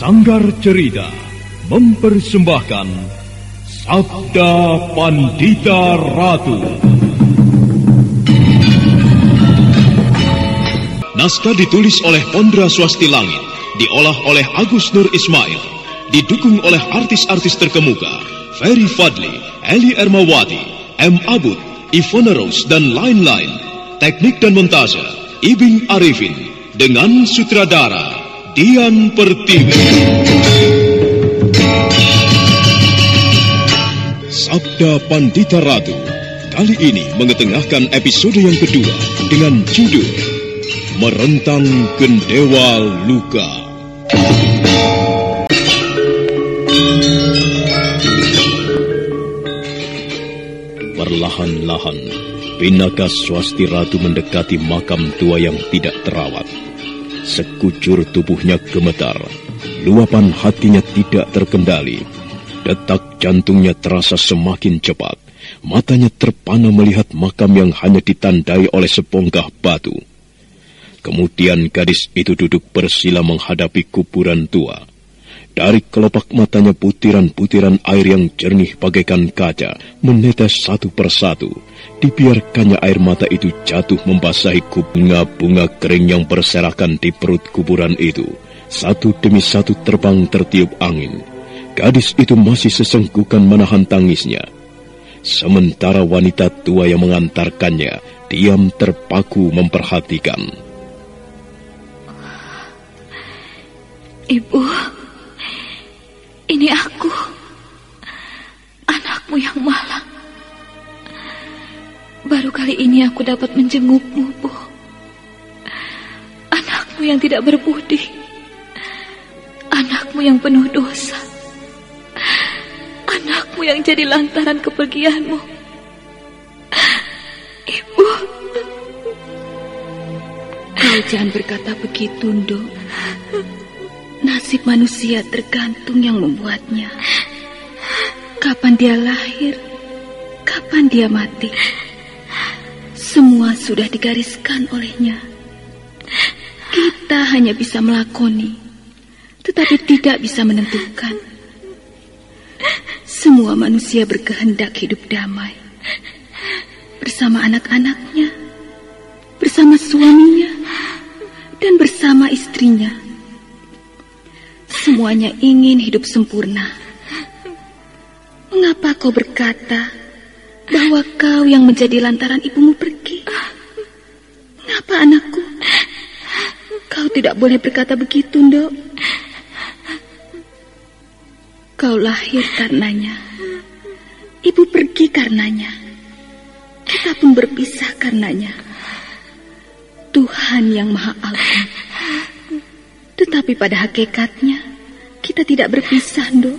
Sanggar Cerita mempersembahkan Sabda Pandita Ratu. Naskah ditulis oleh Pondra Swasti Langit, diolah oleh Agus Nur Ismail, didukung oleh artis-artis terkemuka Ferry Fadli, Eli Ermawati, M. Abud, Ivona Rose, dan lain-lain. Teknik dan montase Ibing Arifin, dengan sutradara Dian Pertiwi. Sabda Pandita Ratu kali ini mengetengahkan episode yang kedua dengan judul Merentang Gendewa Luka. Perlahan-lahan Pinaka Swasti Ratu mendekati makam tua yang tidak terawat. Sekujur tubuhnya gemetar, luapan hatinya tidak terkendali. Detak jantungnya terasa semakin cepat. Matanya terpana melihat makam yang hanya ditandai oleh sebongkah batu. Kemudian gadis itu duduk bersila menghadapi kuburan tua. Dari kelopak matanya butiran-butiran air yang jernih bagaikan kaca menetes satu persatu. Dibiarkannya air mata itu jatuh membasahi bunga-bunga kering yang berserakan di perut kuburan itu. Satu demi satu terbang tertiup angin. Gadis itu masih sesenggukan menahan tangisnya. Sementara wanita tua yang mengantarkannya diam terpaku memperhatikan. Ibu, ini aku, anakmu yang malang. Baru kali ini aku dapat menjengukmu, Bu. Anakmu yang tidak berbudi, anakmu yang penuh dosa, anakmu yang jadi lantaran kepergianmu. Ibu, kau jangan berkata begitu, Nduk. Nasib manusia tergantung yang membuatnya. Kapan dia lahir, kapan dia mati, semua sudah digariskan olehnya. Kita hanya bisa melakoni, tetapi tidak bisa menentukan. Semua manusia berkehendak hidup damai, bersama anak-anaknya, bersama suaminya, dan bersama istrinya. Semuanya ingin hidup sempurna. Mengapa kau berkata bahwa kau yang menjadi lantaran ibumu pergi? Mengapa, anakku? Kau tidak boleh berkata begitu, Nduk. Kau lahir karenanya, ibu pergi karenanya, kita pun berpisah karenanya. Tuhan yang Maha Agung. Tetapi pada hakikatnya kita tidak berpisah, Nduk.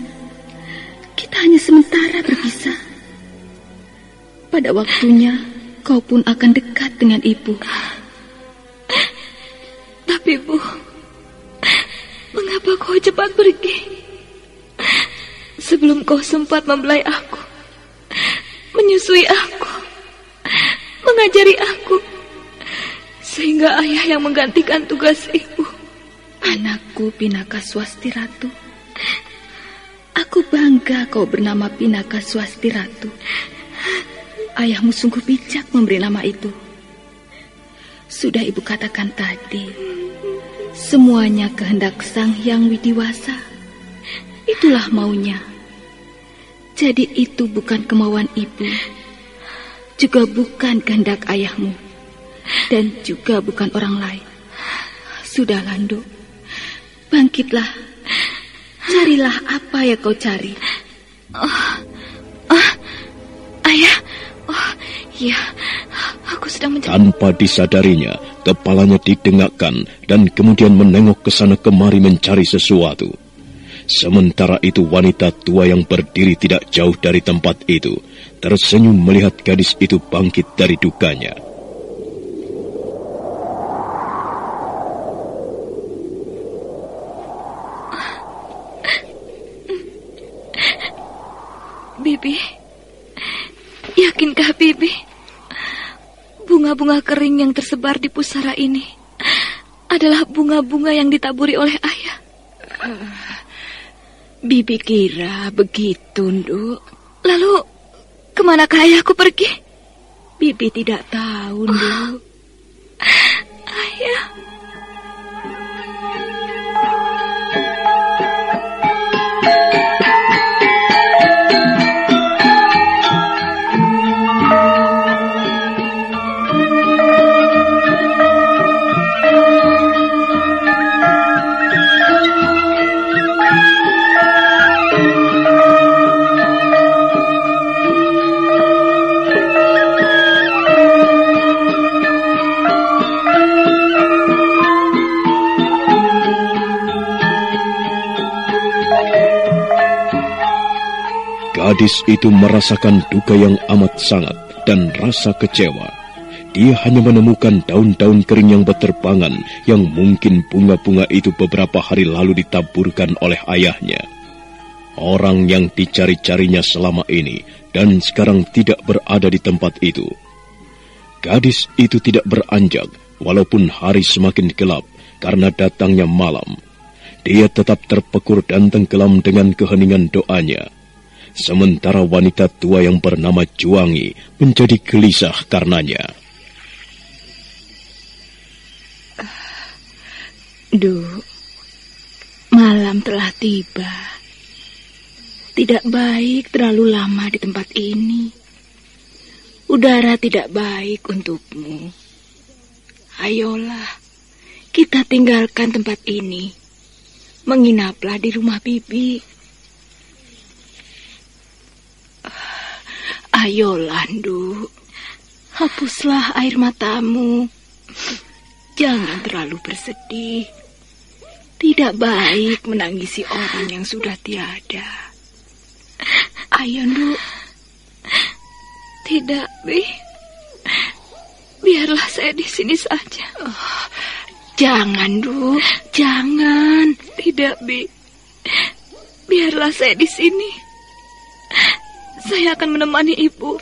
Kita hanya sementara berpisah. Pada waktunya kau pun akan dekat dengan ibu. Tapi, Bu, mengapa kau cepat pergi? Sebelum kau sempat membelai aku, menyusui aku, mengajari aku, sehingga ayah yang menggantikan tugas ibu. Anakku Pinaka Swasti Ratu, aku bangga kau bernama Pinaka Swasti Ratu. Ayahmu sungguh bijak memberi nama itu. Sudah ibu katakan tadi, semuanya kehendak Sang Hyang Widiwasa. Itulah maunya. Jadi itu bukan kemauan ibu, juga bukan kehendak ayahmu, dan juga bukan orang lain. Sudahlah, Nduk. Bangkitlah, carilah apa yang kau cari. Ayah, iya, aku sedang mencari. Tanpa disadarinya, kepalanya didengakkan dan kemudian menengok ke sana kemari mencari sesuatu. Sementara itu wanita tua yang berdiri tidak jauh dari tempat itu tersenyum melihat gadis itu bangkit dari dukanya. Bibi, yakinkah Bibi bunga-bunga kering yang tersebar di pusara ini adalah bunga-bunga yang ditaburi oleh ayah? Bibi kira begitu, Nduk. Lalu, kemanakah ayahku pergi? Bibi tidak tahu, Nduk. Ayah. Gadis itu merasakan duka yang amat sangat dan rasa kecewa. Dia hanya menemukan daun-daun kering yang berterbangan yang mungkin bunga-bunga itu beberapa hari lalu ditaburkan oleh ayahnya. Orang yang dicari-carinya selama ini dan sekarang tidak berada di tempat itu. Gadis itu tidak beranjak walaupun hari semakin gelap karena datangnya malam. Dia tetap terpekur dan tenggelam dengan keheningan doanya. Sementara wanita tua yang bernama Juwangi menjadi gelisah karenanya. Nduk, malam telah tiba. Tidak baik terlalu lama di tempat ini. Udara tidak baik untukmu. Ayolah, kita tinggalkan tempat ini. Menginaplah di rumah Bibi. Ayolah, Nduk. Hapuslah air matamu. Jangan terlalu bersedih. Tidak baik menangisi orang yang sudah tiada. Ayo, Nduk. Tidak, Bi. Biarlah saya di sini saja. Jangan, Nduk. Jangan. Tidak, Bi. Biarlah saya di sini. Saya akan menemani ibu.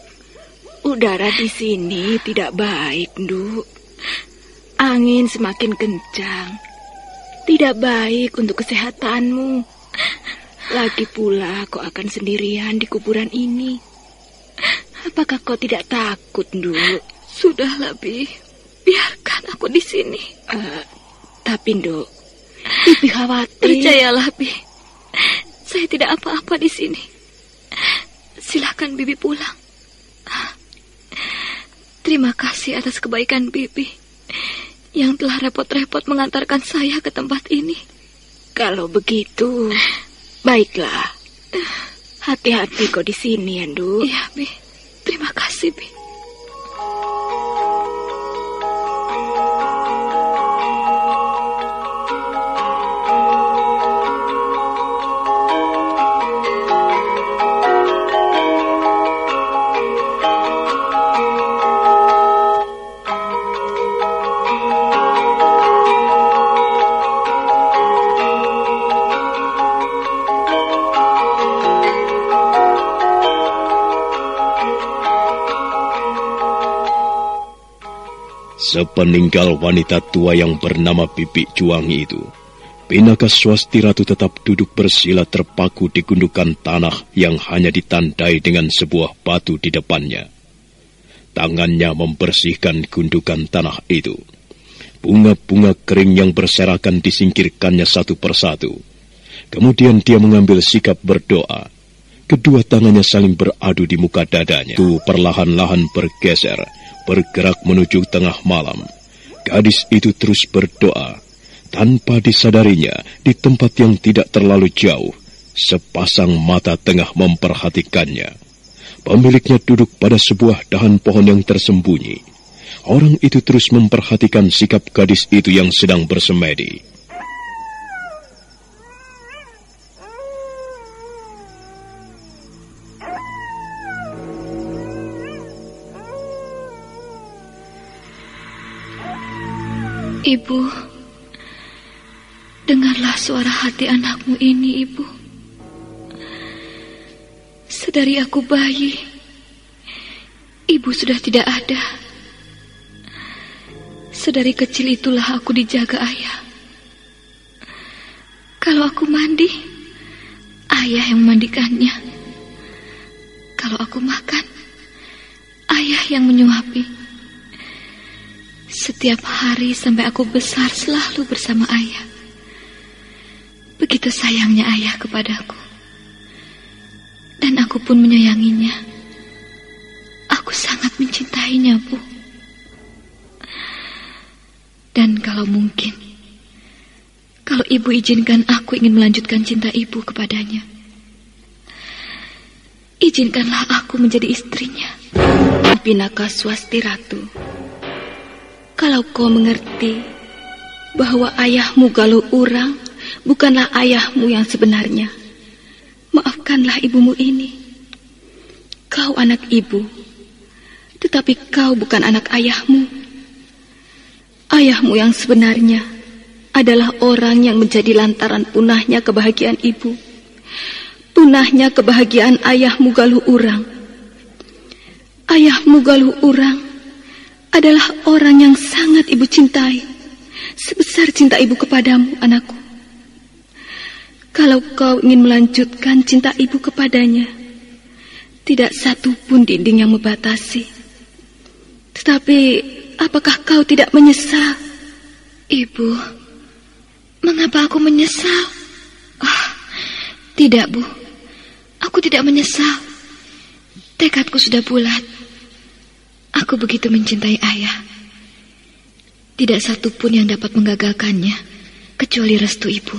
Udara di sini tidak baik, Nduk. Angin semakin kencang. Tidak baik untuk kesehatanmu. Lagi pula kau akan sendirian di kuburan ini. Apakah kau tidak takut, Nduk? Sudahlah, Bi. Biarkan aku di sini. Tapi, Nduk, Bibi khawatir. Percayalah, Bi. Saya tidak apa-apa di sini. Silakan Bibi pulang. Terima kasih atas kebaikan Bibi yang telah repot-repot mengantarkan saya ke tempat ini. Kalau begitu, baiklah. Hati-hati kau di sini, ya, Nduk. Iya, Bi. Terima kasih, Bi. Sepeninggal wanita tua yang bernama Bibi Juwangi itu, Pinaka Swasti Ratu tetap duduk bersila terpaku di gundukan tanah yang hanya ditandai dengan sebuah batu di depannya. Tangannya membersihkan gundukan tanah itu. Bunga-bunga kering yang berserakan disingkirkannya satu persatu. Kemudian dia mengambil sikap berdoa. Kedua tangannya saling beradu di muka dadanya. Itu perlahan-lahan bergeser, bergerak menuju tengah malam. Gadis itu terus berdoa. Tanpa disadarinya, di tempat yang tidak terlalu jauh, sepasang mata tengah memperhatikannya. Pemiliknya duduk pada sebuah dahan pohon yang tersembunyi. Orang itu terus memperhatikan sikap gadis itu yang sedang bersemedi. Ibu, dengarlah suara hati anakmu ini, Ibu. Sedari aku bayi, Ibu sudah tidak ada. Sedari kecil itulah aku dijaga ayah. Kalau aku mandi, ayah yang memandikannya. Kalau aku makan, ayah yang menyuapi. Setiap hari sampai aku besar selalu bersama ayah. Begitu sayangnya ayah kepadaku. Dan aku pun menyayanginya. Aku sangat mencintainya, Bu. Dan kalau mungkin, kalau ibu izinkan aku ingin melanjutkan cinta ibu kepadanya, izinkanlah aku menjadi istrinya. Pinaka Swasti Ratu, kalau kau mengerti bahwa ayahmu Galuh Urang bukanlah ayahmu yang sebenarnya, maafkanlah ibumu ini. Kau anak ibu, tetapi kau bukan anak ayahmu. Ayahmu yang sebenarnya adalah orang yang menjadi lantaran punahnya kebahagiaan ibu, punahnya kebahagiaan ayahmu Galuh Urang. Ayahmu Galuh Urang adalah orang yang sangat ibu cintai, sebesar cinta ibu kepadamu, anakku. Kalau kau ingin melanjutkan cinta ibu kepadanya, tidak satu pun dinding yang membatasi. Tetapi apakah kau tidak menyesal? Ibu, mengapa aku menyesal? Oh, tidak, Bu. Aku tidak menyesal. Tekadku sudah bulat. Aku begitu mencintai ayah. Tidak satu pun yang dapat menggagalkannya, kecuali restu ibu.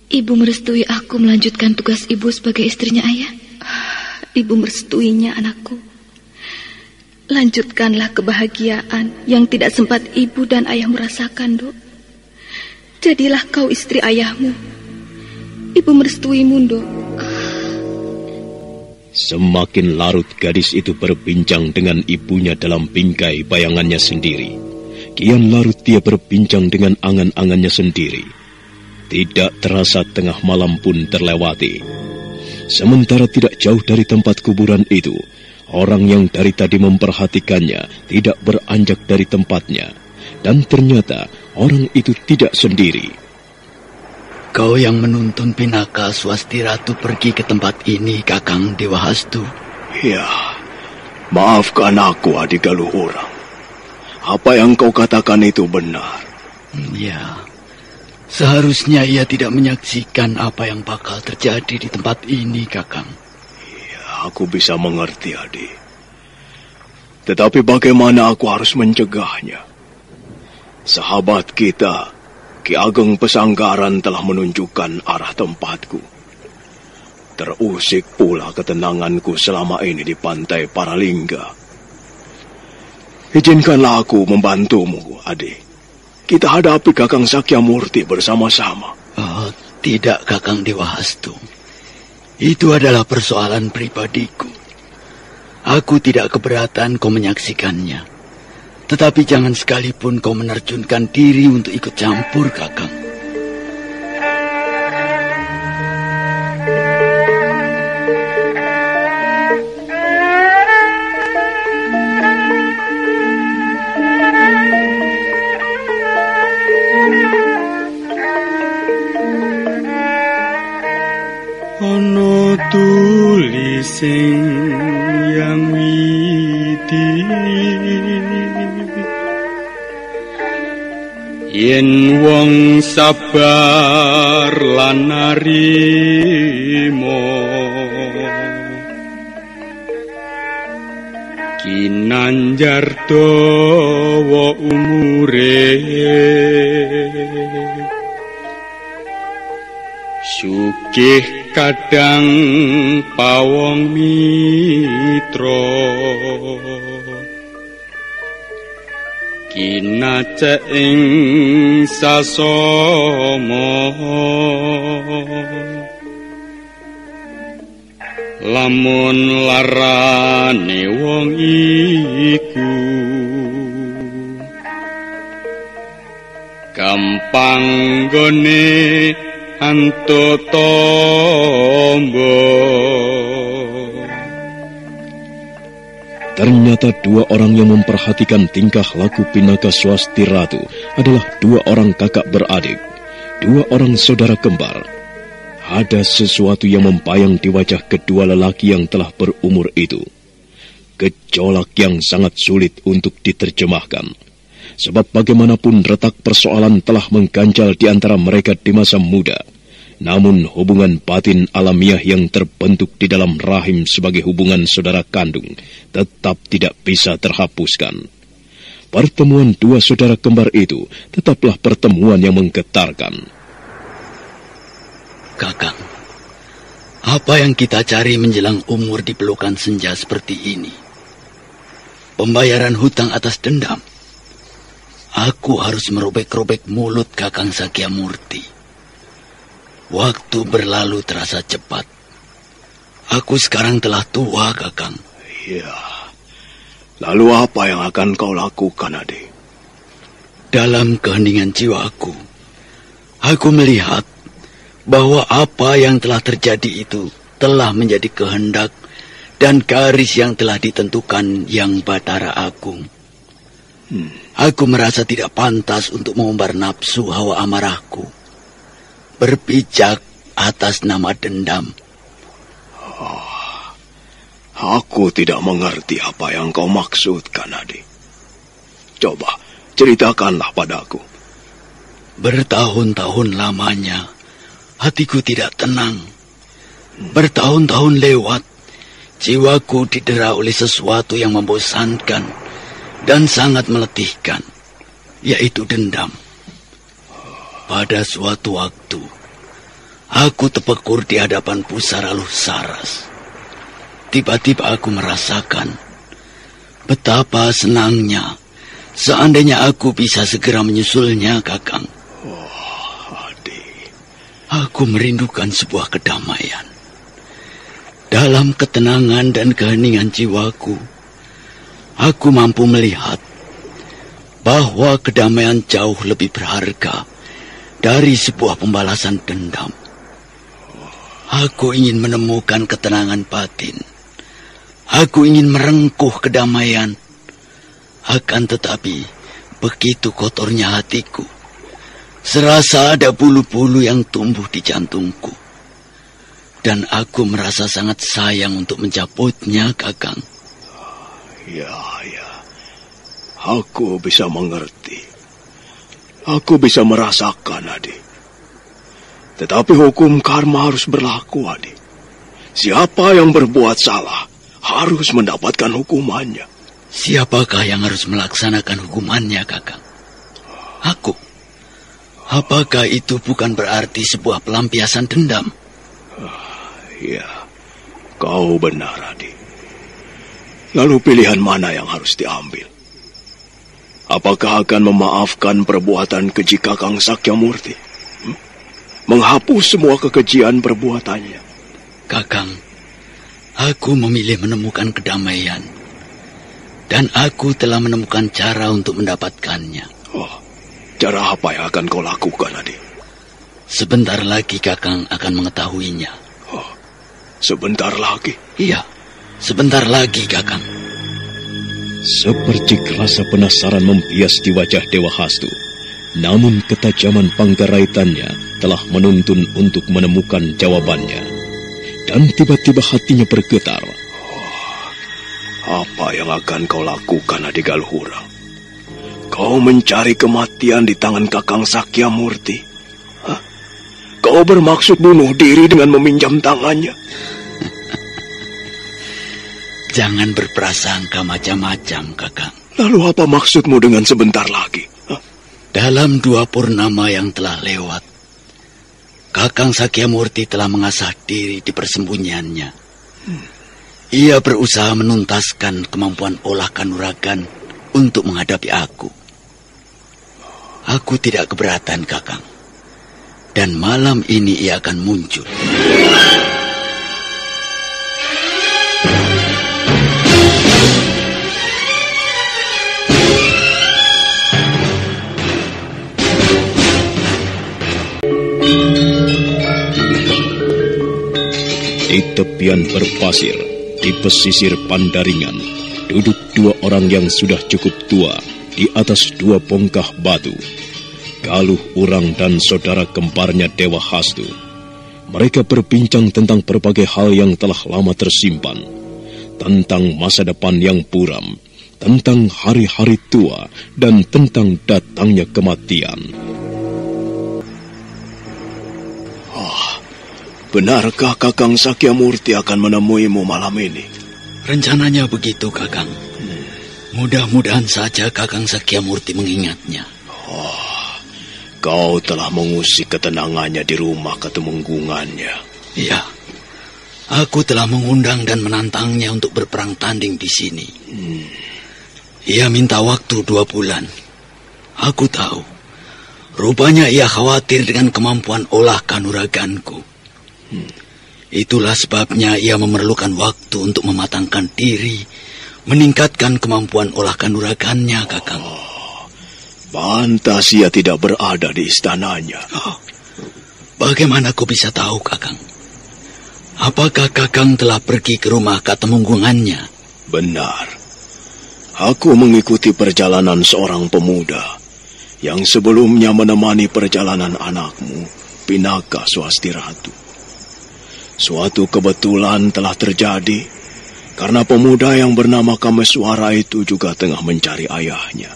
Ibu merestui aku melanjutkan tugas ibu sebagai istrinya ayah? Ibu merestuinya, anakku. Lanjutkanlah kebahagiaan yang tidak sempat ibu dan ayahmu rasakan, Dok. Jadilah kau istri ayahmu. Ibu merestuimu, Dok. Semakin larut gadis itu berbincang dengan ibunya dalam bingkai bayangannya sendiri. Kian larut dia berbincang dengan angan-angannya sendiri. Tidak terasa tengah malam pun terlewati. Sementara tidak jauh dari tempat kuburan itu, orang yang dari tadi memperhatikannya tidak beranjak dari tempatnya. Dan ternyata orang itu tidak sendiri. Kau yang menuntun Pinaka Swasti Ratu pergi ke tempat ini, Kakang Dewa Hastu. Ya, maafkan aku, adik Galuh Urang. Apa yang kau katakan itu benar. Ya, seharusnya ia tidak menyaksikan apa yang bakal terjadi di tempat ini, Kakang. Ya, aku bisa mengerti, adik. Tetapi bagaimana aku harus mencegahnya? Sahabat kita, Ki Ageng Pesanggaran, telah menunjukkan arah tempatku. Terusik pula ketenanganku selama ini di pantai Paralingga. Izinkanlah aku membantumu, adik. Kita hadapi Kakang Sakyamurti bersama-sama. Oh, tidak, Kakang Dewa Hastu. Itu adalah persoalan pribadiku. Aku tidak keberatan kau menyaksikannya. Tetapi jangan sekalipun kau menerjunkan diri untuk ikut campur, Kakang. Ono tulising yang widi yen wong sabar lan narimo kinanjar dawa umure sugih kadang pawong mitra kinacek ing sasama lamun larane wong iku gampang gone anto tombo. Ternyata dua orang yang memperhatikan tingkah laku Pinaka Swasti Ratu adalah dua orang kakak beradik, dua orang saudara kembar. Ada sesuatu yang membayang di wajah kedua lelaki yang telah berumur itu. Gejolak yang sangat sulit untuk diterjemahkan. Sebab bagaimanapun retak persoalan telah mengganjal di antara mereka di masa muda. Namun hubungan batin alamiah yang terbentuk di dalam rahim sebagai hubungan saudara kandung tetap tidak bisa terhapuskan. Pertemuan dua saudara kembar itu tetaplah pertemuan yang menggetarkan. Kakang, apa yang kita cari menjelang umur di pelukan senja seperti ini? Pembayaran hutang atas dendam. Aku harus merobek-robek mulut Kakang Sakyamurti. Waktu berlalu terasa cepat. Aku sekarang telah tua, Kakang. Iya. Lalu apa yang akan kau lakukan, adik? Dalam keheningan jiwaku, aku melihat bahwa apa yang telah terjadi itu telah menjadi kehendak dan garis yang telah ditentukan Yang Batara Agung. Aku merasa tidak pantas untuk mengumbar nafsu hawa amarahku, berpijak atas nama dendam. Aku tidak mengerti apa yang kau maksudkan, adik. Coba, ceritakanlah padaku. Bertahun-tahun lamanya, hatiku tidak tenang. Bertahun-tahun lewat, jiwaku didera oleh sesuatu yang membosankan dan sangat meletihkan, yaitu dendam. Pada suatu waktu, aku terpekur di hadapan pusara Luh Saras. Tiba-tiba aku merasakan betapa senangnya seandainya aku bisa segera menyusulnya, Kakang. Adik. Aku merindukan sebuah kedamaian. Dalam ketenangan dan keheningan jiwaku, aku mampu melihat bahwa kedamaian jauh lebih berharga dari sebuah pembalasan dendam. Aku ingin menemukan ketenangan batin. Aku ingin merengkuh kedamaian. Akan tetapi, begitu kotornya hatiku. Serasa ada bulu-bulu yang tumbuh di jantungku. Dan aku merasa sangat sayang untuk mencabutnya, Kakang. Ya. Aku bisa mengerti. Aku bisa merasakan, adik. Tetapi hukum karma harus berlaku, adik. Siapa yang berbuat salah harus mendapatkan hukumannya. Siapakah yang harus melaksanakan hukumannya, Kakang? Aku. Apakah itu bukan berarti sebuah pelampiasan dendam? Ya, kau benar, adik. Lalu pilihan mana yang harus diambil? Apakah akan memaafkan perbuatan keji Kakang Sakyamurti? Menghapus semua kekejian perbuatannya? Kakang, aku memilih menemukan kedamaian. Dan aku telah menemukan cara untuk mendapatkannya. Oh, cara apa yang akan kau lakukan, adik? Sebentar lagi Kakang akan mengetahuinya. Oh, sebentar lagi? Iya, sebentar lagi, Kakang. Sepercik rasa penasaran membias di wajah Dewa Hastu. Namun ketajaman panggaraitannya telah menuntun untuk menemukan jawabannya. Dan tiba-tiba hatinya bergetar. Apa yang akan kau lakukan, adik Galuhurang? Kau mencari kematian di tangan Kakang Sakyamurti? Hah? Kau bermaksud bunuh diri dengan meminjam tangannya? Jangan berprasangka macam-macam, Kakang. Lalu apa maksudmu dengan sebentar lagi? Hah? Dalam 2 purnama yang telah lewat, Kakang Sakyamurti telah mengasah diri di persembunyiannya. Ia berusaha menuntaskan kemampuan olah kanuragan untuk menghadapi aku. Aku tidak keberatan, Kakang. Dan malam ini ia akan muncul. Di tepian berpasir, di pesisir Pandaringan, duduk 2 orang yang sudah cukup tua di atas 2 bongkah batu. Galuh Urang dan saudara kembarnya Dewa Hastu. Mereka berbincang tentang berbagai hal yang telah lama tersimpan, tentang masa depan yang buram, tentang hari-hari tua, dan tentang datangnya kematian. Benarkah Kakang Sakyamurti akan menemuimu malam ini? Rencananya begitu, Kakang. Mudah-mudahan saja Kakang Sakyamurti mengingatnya. Kau telah mengusik ketenangannya di rumah ketemenggungannya. Iya, aku telah mengundang dan menantangnya untuk berperang tanding di sini. Ia minta waktu 2 bulan. Aku tahu, rupanya ia khawatir dengan kemampuan olah kanuraganku. Itulah sebabnya ia memerlukan waktu untuk mematangkan diri, meningkatkan kemampuan olah kanuragannya, Kakang. Pantas ia tidak berada di istananya. Bagaimana kau bisa tahu, Kakang? Apakah Kakang telah pergi ke rumah katemunggungannya? Benar. Aku mengikuti perjalanan seorang pemuda yang sebelumnya menemani perjalanan anakmu, Pinaka Swasti Ratu. Suatu kebetulan telah terjadi karena pemuda yang bernama Kameswara itu juga tengah mencari ayahnya.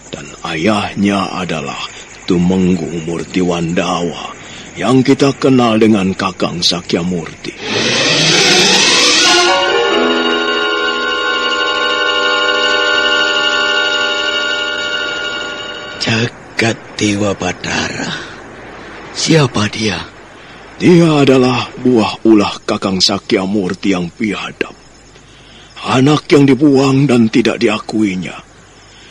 Dan ayahnya adalah Tumenggung Murti Wandawa yang kita kenal dengan Kakang Sakyamurti. Jagat Dewa Batara. Siapa dia? Dia adalah buah ulah Kakang Sakyamurti yang biadab. Anak yang dibuang dan tidak diakuinya,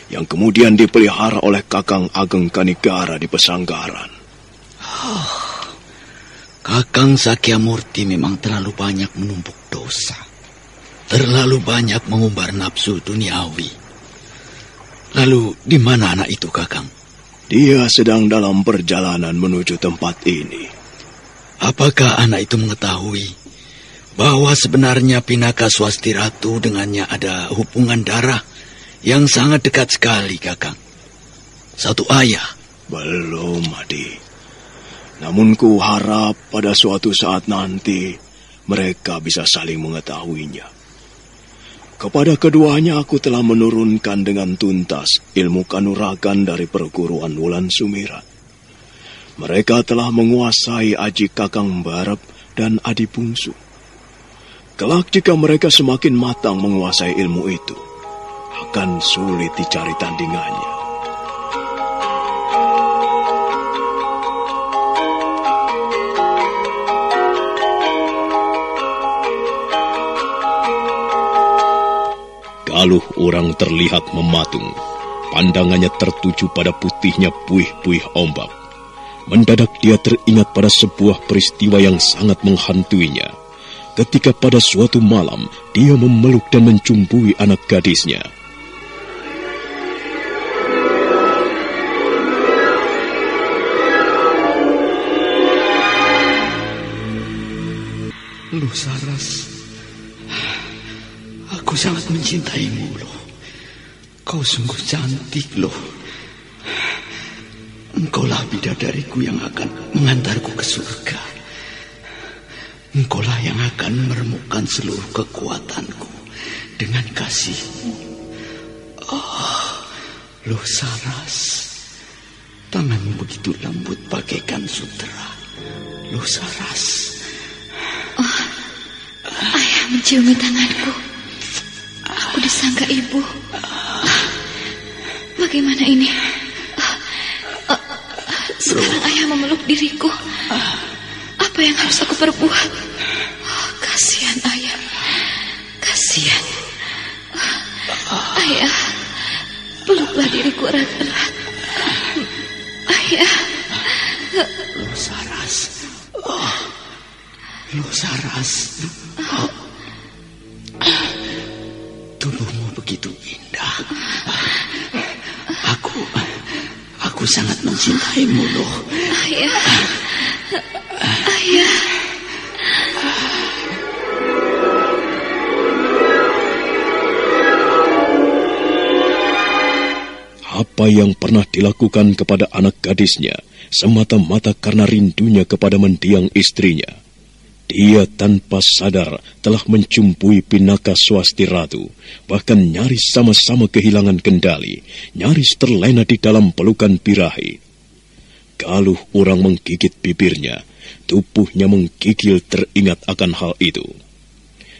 yang kemudian dipelihara oleh Kakang Ageng Kanigara di Pesanggaran. Kakang Sakyamurti memang terlalu banyak menumpuk dosa. Terlalu banyak mengumbar nafsu duniawi. Lalu di mana anak itu, Kakang? Dia sedang dalam perjalanan menuju tempat ini. Apakah anak itu mengetahui bahwa sebenarnya Pinaka Swasti Ratu dengannya ada hubungan darah yang sangat dekat sekali, Kakang? Satu ayah. Belum, Adi. Namun ku harap pada suatu saat nanti mereka bisa saling mengetahuinya. Kepada keduanya aku telah menurunkan dengan tuntas ilmu kanuragan dari perguruan Wulan Sumirat. Mereka telah menguasai aji Kakang Barep dan Adi Bungsu. Kelak jika mereka semakin matang menguasai ilmu itu, akan sulit dicari tandingannya. Galuh orang terlihat mematung. Pandangannya tertuju pada putihnya buih-buih ombak. Mendadak dia teringat pada sebuah peristiwa yang sangat menghantuinya. Ketika pada suatu malam dia memeluk dan mencumbui anak gadisnya. Loh, Saras, aku sangat mencintaimu, loh. Kau sungguh cantik, loh. Engkaulah bidadariku yang akan mengantarku ke surga. Engkaulah yang akan meremukkan seluruh kekuatanku dengan kasihmu. Loh, Saras, tanganmu begitu lembut bagaikan sutera. Loh, Saras. Ayah menciumi tanganku. Aku disangka ibu. Bagaimana ini? Sekarang ayah memeluk diriku. Apa yang harus aku perbuat? Kasihan ayah. Kasihan. Ayah, peluklah diriku erat-erat. Ayah. Loh, Saras. Loh, Saras. Tubuhmu begitu indah. Aku sangat mencintaimu, loh. Ayah. Ayah. Apa yang pernah dilakukan kepada anak gadisnya semata-mata karena rindunya kepada mendiang istrinya. Dia tanpa sadar telah mencumpui Pinaka Swasti Ratu, bahkan nyaris sama-sama kehilangan kendali, nyaris terlena di dalam pelukan birahi. Galuh orang menggigit bibirnya, tubuhnya menggigil teringat akan hal itu.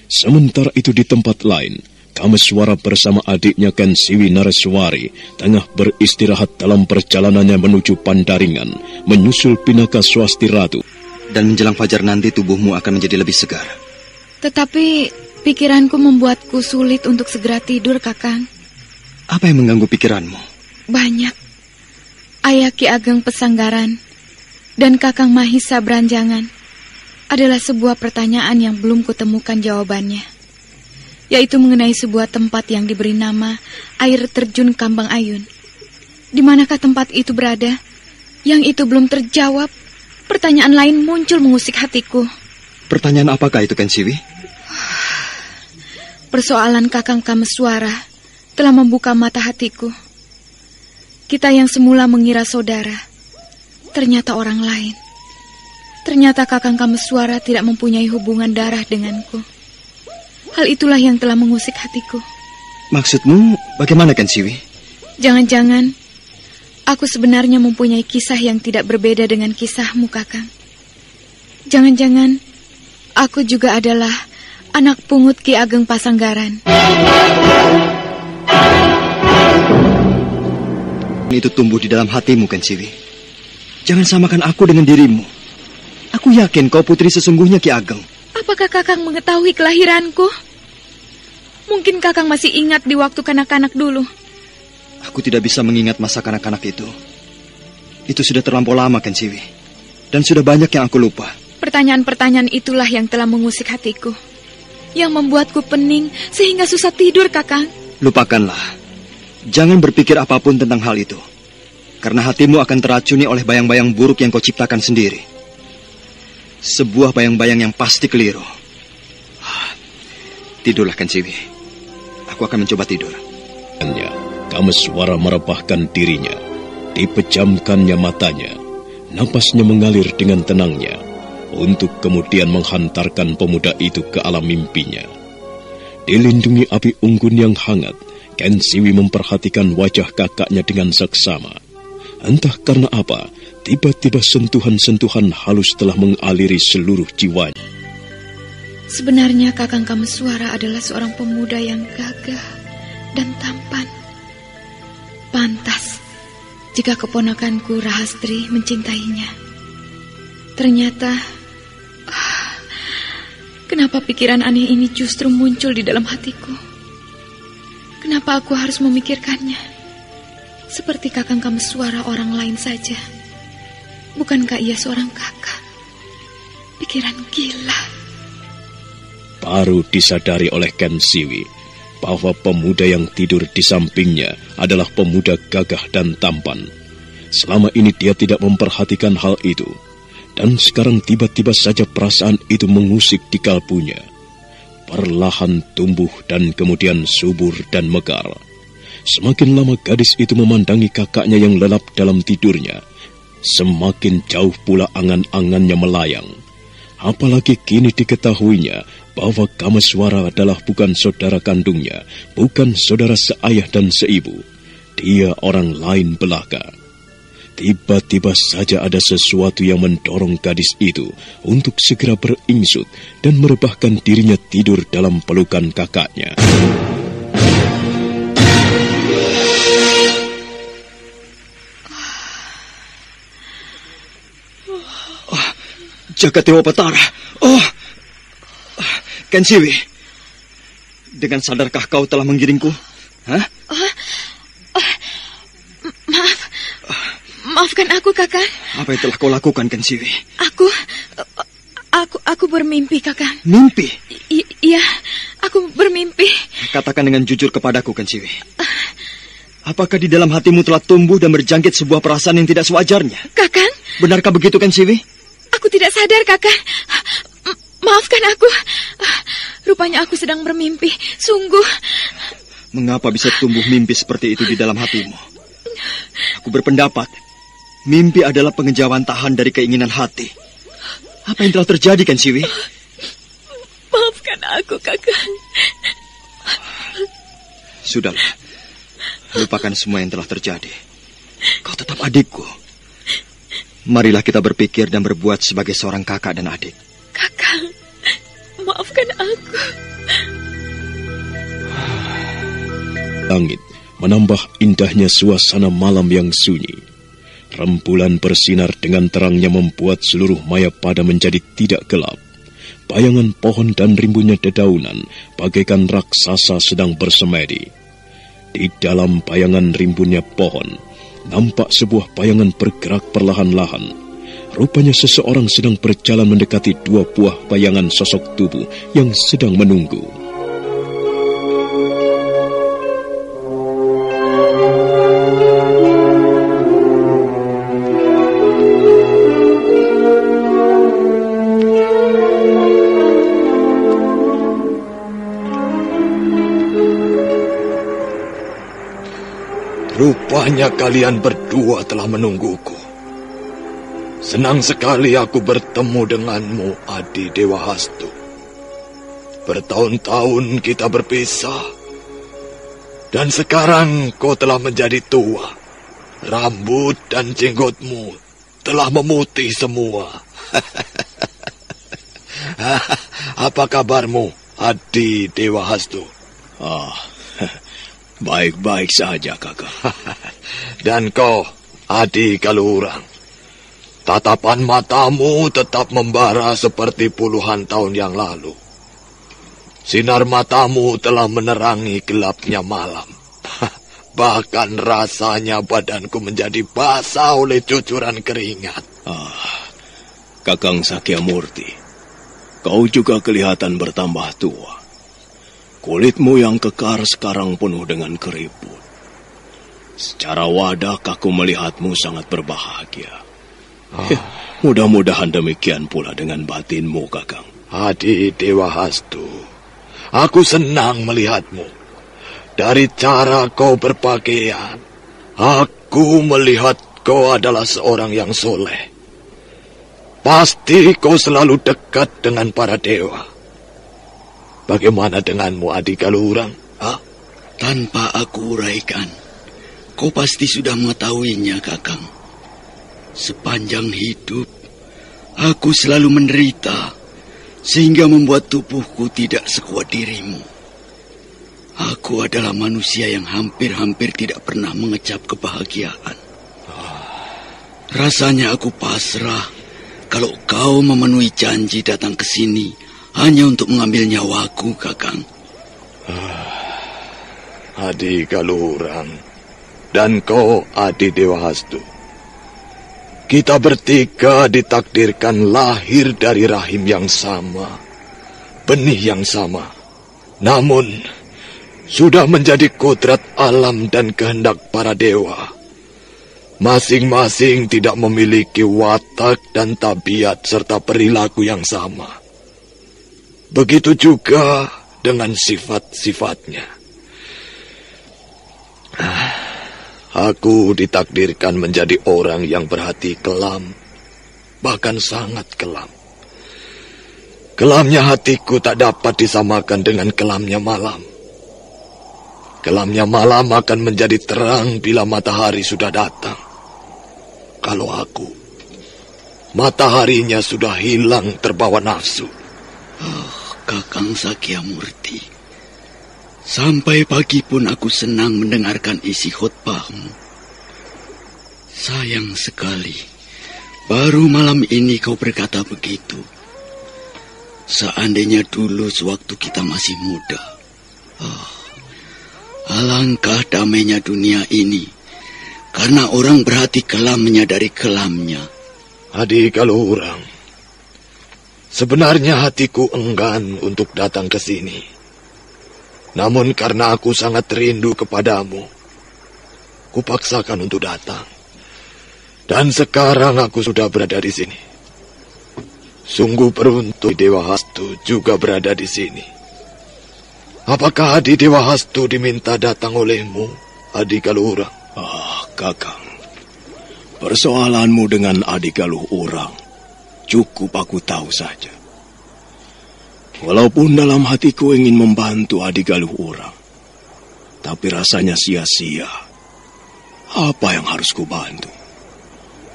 Sementara itu di tempat lain, Kameswara bersama adiknya Kensiwi Nareswari tengah beristirahat dalam perjalanannya menuju Pandaringan, menyusul Pinaka Swasti Ratu. Dan menjelang fajar nanti tubuhmu akan menjadi lebih segar. Tetapi pikiranku membuatku sulit untuk segera tidur, Kakang. Apa yang mengganggu pikiranmu? Banyak. Ayah Ki Ageng Pesanggaran dan Kakang Mahisa Beranjangan adalah sebuah pertanyaan yang belum kutemukan jawabannya, yaitu mengenai sebuah tempat yang diberi nama Air Terjun Kambang Ayun. Di manakah tempat itu berada? Yang itu belum terjawab. Pertanyaan lain muncul mengusik hatiku. Pertanyaan apakah itu, Kensiwi? Persoalan Kakang Kameswara telah membuka mata hatiku. Kita yang semula mengira saudara, ternyata orang lain. Ternyata Kakang Kameswara tidak mempunyai hubungan darah denganku. Hal itulah yang telah mengusik hatiku. Maksudmu bagaimana, Kensiwi? Jangan-jangan aku sebenarnya mempunyai kisah yang tidak berbeda dengan kisahmu, Kakang. Jangan-jangan aku juga adalah anak pungut Ki Ageng Pasanggaran. Itu tumbuh di dalam hatimu, Kensiwi. Jangan samakan aku dengan dirimu. Aku yakin kau putri sesungguhnya Ki Ageng. Apakah Kakang mengetahui kelahiranku? Mungkin Kakang masih ingat di waktu kanak-kanak dulu. Aku tidak bisa mengingat masa kanak-kanak itu. Itu sudah terlampau lama, Kensiwi. Dan sudah banyak yang aku lupa. Pertanyaan-pertanyaan itulah yang telah mengusik hatiku, yang membuatku pening sehingga susah tidur, Kakang. Lupakanlah. Jangan berpikir apapun tentang hal itu. Karena hatimu akan teracuni oleh bayang-bayang buruk yang kau ciptakan sendiri. Sebuah bayang-bayang yang pasti keliru. Tidurlah, Kensiwi. Aku akan mencoba tidur. Kameswara merebahkan dirinya, dipejamkannya matanya, napasnya mengalir dengan tenangnya, untuk kemudian menghantarkan pemuda itu ke alam mimpinya. Dilindungi api unggun yang hangat, Kensiwi memperhatikan wajah kakaknya dengan seksama. Entah karena apa, tiba-tiba sentuhan-sentuhan halus telah mengaliri seluruh jiwanya. Sebenarnya Kakang Kameswara adalah seorang pemuda yang gagah dan tampan. Pantas jika keponakanku Rahastri mencintainya. Ternyata, kenapa pikiran aneh ini justru muncul di dalam hatiku? Kenapa aku harus memikirkannya? Seperti Kakang Kameswara orang lain saja. Bukankah ia seorang kakak? Pikiran gila. Baru disadari oleh Kensiwi bahwa pemuda yang tidur di sampingnya adalah pemuda gagah dan tampan. Selama ini dia tidak memperhatikan hal itu, dan sekarang tiba-tiba saja perasaan itu mengusik di kalbunya. Perlahan tumbuh dan kemudian subur dan mekar. Semakin lama gadis itu memandangi kakaknya yang lelap dalam tidurnya, semakin jauh pula angan-angannya melayang. Apalagi kini diketahuinya bahwa Kameswara adalah bukan saudara kandungnya, bukan saudara seayah dan seibu. Dia orang lain belaka. Tiba-tiba saja ada sesuatu yang mendorong gadis itu untuk segera beringsut dan merebahkan dirinya tidur dalam pelukan kakaknya. Jagat Dewa Batara. Kensiwi, dengan sadarkah kau telah menggiringku? Hah? Maafkan aku, Kakang. Apa yang telah kau lakukan, Kensiwi? Aku bermimpi, Kakang. Mimpi? Iya, aku bermimpi. Katakan dengan jujur kepadaku, Kensiwi. Apakah di dalam hatimu telah tumbuh dan berjangkit sebuah perasaan yang tidak sewajarnya? Kakang? Benarkah begitu, Kensiwi? Aku tidak sadar, Kakang. Maafkan aku. Rupanya aku sedang bermimpi. Sungguh. Mengapa bisa tumbuh mimpi seperti itu di dalam hatimu? Aku berpendapat, mimpi adalah pengejawantahan dari keinginan hati. Apa yang telah terjadi, Ken Siwi? Maafkan aku, Kakang. Sudahlah, lupakan semua yang telah terjadi. Kau tetap adikku. Marilah kita berpikir dan berbuat sebagai seorang kakak dan adik. Kakang, maafkan aku. Langit menambah indahnya suasana malam yang sunyi. Rembulan bersinar dengan terangnya membuat seluruh Mayapada menjadi tidak gelap. Bayangan pohon dan rimbunnya dedaunan bagaikan raksasa sedang bersemedi. Di dalam bayangan rimbunnya pohon, nampak sebuah bayangan bergerak perlahan-lahan. Rupanya seseorang sedang berjalan mendekati dua buah bayangan sosok tubuh yang sedang menunggu. Rupanya kalian berdua telah menungguku. Senang sekali aku bertemu denganmu, Adi Dewa Hastu. Bertahun-tahun kita berpisah. Dan sekarang kau telah menjadi tua. Rambut dan jenggotmu telah memutih semua. Apa kabarmu, Adi Dewa Hastu? Baik-baik saja, Kakak. Dan kau, Adi Kalurang, tatapan matamu tetap membara seperti puluhan tahun yang lalu. Sinar matamu telah menerangi gelapnya malam. Bahkan rasanya badanku menjadi basah oleh cucuran keringat. Kakang Sakyamurti, kau juga kelihatan bertambah tua. Kulitmu yang kekar sekarang penuh dengan keriput. Secara wadak aku melihatmu sangat berbahagia. Mudah-mudahan demikian pula dengan batinmu, Kakang. Adi Dewa Hastu, aku senang melihatmu. Dari cara kau berpakaian, aku melihat kau adalah seorang yang soleh. Pasti kau selalu dekat dengan para dewa. Bagaimana denganmu, Adi Kalurang? Tanpa aku uraikan, kau pasti sudah mengetahuinya, Kakang. Sepanjang hidup, aku selalu menderita, sehingga membuat tubuhku tidak sekuat dirimu. Aku adalah manusia yang hampir-hampir tidak pernah mengecap kebahagiaan. Rasanya aku pasrah kalau kau memenuhi janji datang ke sini hanya untuk mengambil nyawaku, Kakang. Adi Kalurang, dan kau, Adi Dewa Hastu. Kita bertiga ditakdirkan lahir dari rahim yang sama, benih yang sama. Namun, sudah menjadi kodrat alam dan kehendak para dewa. Masing-masing tidak memiliki watak dan tabiat serta perilaku yang sama. Begitu juga dengan sifat-sifatnya. Aku ditakdirkan menjadi orang yang berhati kelam, bahkan sangat kelam. Kelamnya hatiku tak dapat disamakan dengan kelamnya malam. Kelamnya malam akan menjadi terang bila matahari sudah datang. Kalau aku, mataharinya sudah hilang terbawa nafsu. Kakang Sakyamurti, sampai pagi pun aku senang mendengarkan isi khotbahmu. Sayang sekali, baru malam ini kau berkata begitu. Seandainya dulu sewaktu kita masih muda. Alangkah damainya dunia ini, karena orang berhati kelam menyadari kelamnya. Adi Kalurang, sebenarnya hatiku enggan untuk datang ke sini. Namun karena aku sangat rindu kepadamu, kupaksakan untuk datang. Dan sekarang aku sudah berada di sini. Sungguh beruntung Dewa Hastu juga berada di sini. Apakah Adi Dewa Hastu diminta datang olehmu, Adi Kalurang? Kakang, persoalanmu dengan adik Galuh Urang cukup aku tahu saja. Walaupun dalam hatiku ingin membantu adik Galuh Urang, tapi rasanya sia-sia. Apa yang harus kubantu?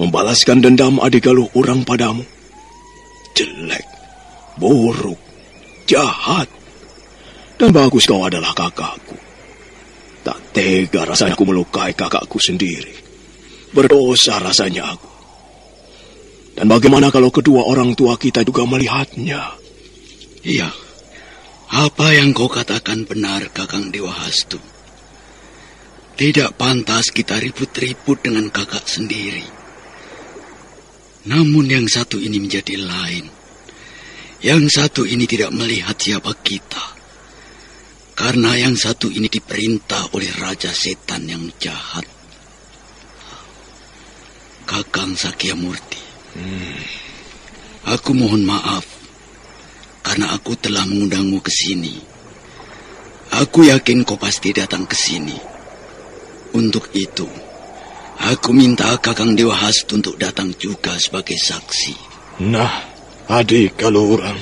Membalaskan dendam adik Galuh Urang padamu? Jelek, buruk, jahat. Dan bagus kau adalah kakakku. Tak tega rasanya aku melukai kakakku sendiri. Berdosa rasanya aku. Dan bagaimana kalau kedua orang tua kita juga melihatnya? Iya, apa yang kau katakan benar, Kakang Dewa Hastu. Tidak pantas kita ribut-ribut dengan kakak sendiri. Namun yang satu ini menjadi lain. Yang satu ini tidak melihat siapa kita. Karena yang satu ini diperintah oleh Raja Setan yang jahat. Kakang Sakyamurti. Aku mohon maaf. Karena aku telah mengundangmu ke sini. Aku yakin kau pasti datang ke sini. Untuk itu, aku minta Kakang Dewa Hastu untuk datang juga sebagai saksi. Nah, adik Galuh Urang,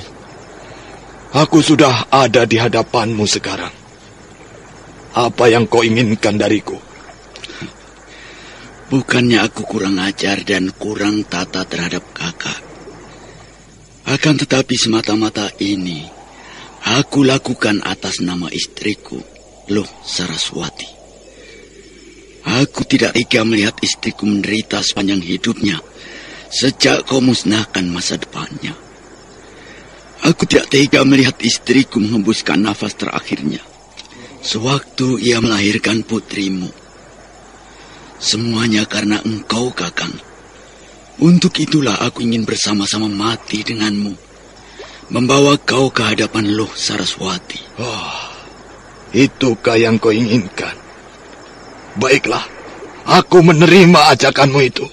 aku sudah ada di hadapanmu sekarang. Apa yang kau inginkan dariku? Bukannya aku kurang ajar dan kurang tata terhadap kakak. Akan tetapi semata-mata ini, aku lakukan atas nama istriku, Loh Saraswati. Aku tidak tega melihat istriku menderita sepanjang hidupnya, sejak kau musnahkan masa depannya. Aku tidak tega melihat istriku menghembuskan nafas terakhirnya sewaktu ia melahirkan putrimu. Semuanya karena engkau, Kakang. Untuk itulah aku ingin bersama-sama mati denganmu, membawa kau ke hadapan Loh Saraswati. Itukah yang kau inginkan? Baiklah, aku menerima ajakanmu itu.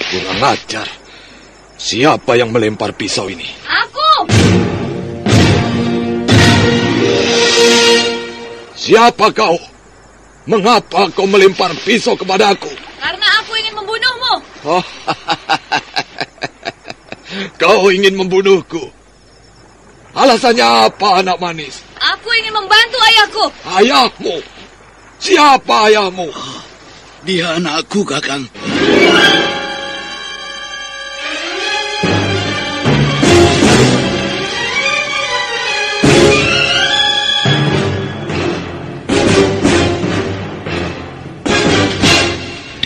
Kurang ajar. Siapa yang melempar pisau ini? Aku! Siapa kau? Mengapa kau melempar pisau kepadaku? Karena aku ingin membunuhmu. Kau ingin membunuhku? Alasannya apa, anak manis? Aku ingin membantu ayahku. Ayahmu? Siapa ayahmu? Dia anakku, Kakang.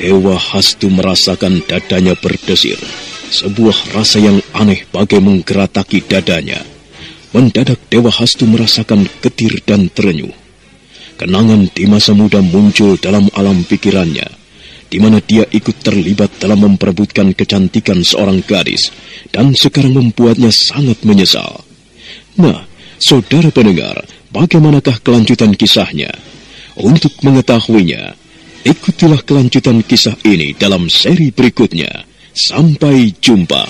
Dewa Hastu merasakan dadanya berdesir. Sebuah rasa yang aneh bagai menggerataki dadanya. Mendadak Dewa Hastu merasakan getir dan terenyuh. Kenangan di masa muda muncul dalam alam pikirannya, di mana dia ikut terlibat dalam memperebutkan kecantikan seorang gadis, dan sekarang membuatnya sangat menyesal. Nah, saudara pendengar, bagaimanakah kelanjutan kisahnya? Untuk mengetahuinya, ikutilah kelanjutan kisah ini dalam seri berikutnya. Sampai jumpa.